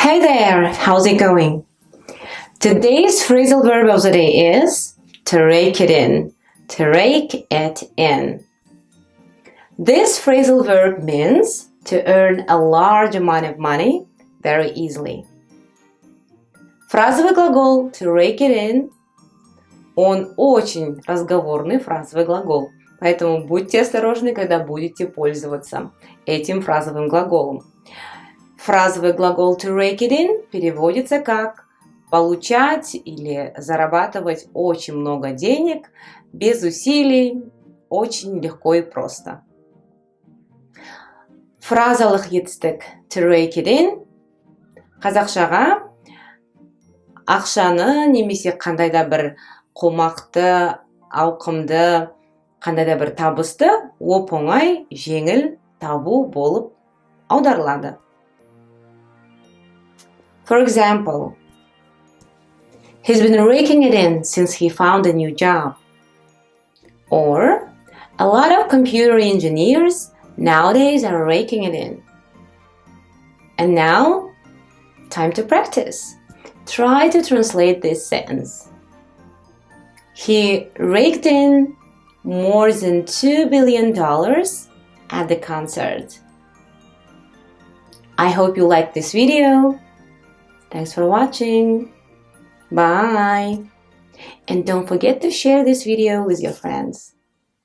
Hey there, how's it going? Today's phrasal verb of the day is to rake it in, to rake it in. This phrasal verb means to earn a large amount of money very easily. Фразовый глагол to rake it in, он очень разговорный фразовый глагол, поэтому будьте осторожны, когда будете пользоваться этим фразовым глаголом. Фразовый глагол to rake it in переводится как получать или зарабатывать очень много денег без усилий, очень легко и просто. Фразалық етістік to rake it in қазақшаға ақшаны немесе қандай да бір қомақты, ауқымды, қандай да бір табысты оп-оңай, жеңіл табу болып аударылады. For example, he's been raking it in since he found a new job. Or, a lot of computer engineers nowadays are raking it in. And now, time to practice. Try to translate this sentence. He raked in more than $2 billion at the concert. I hope you liked this video. Thanks for watching. Bye. And don't forget to share this video with your friends.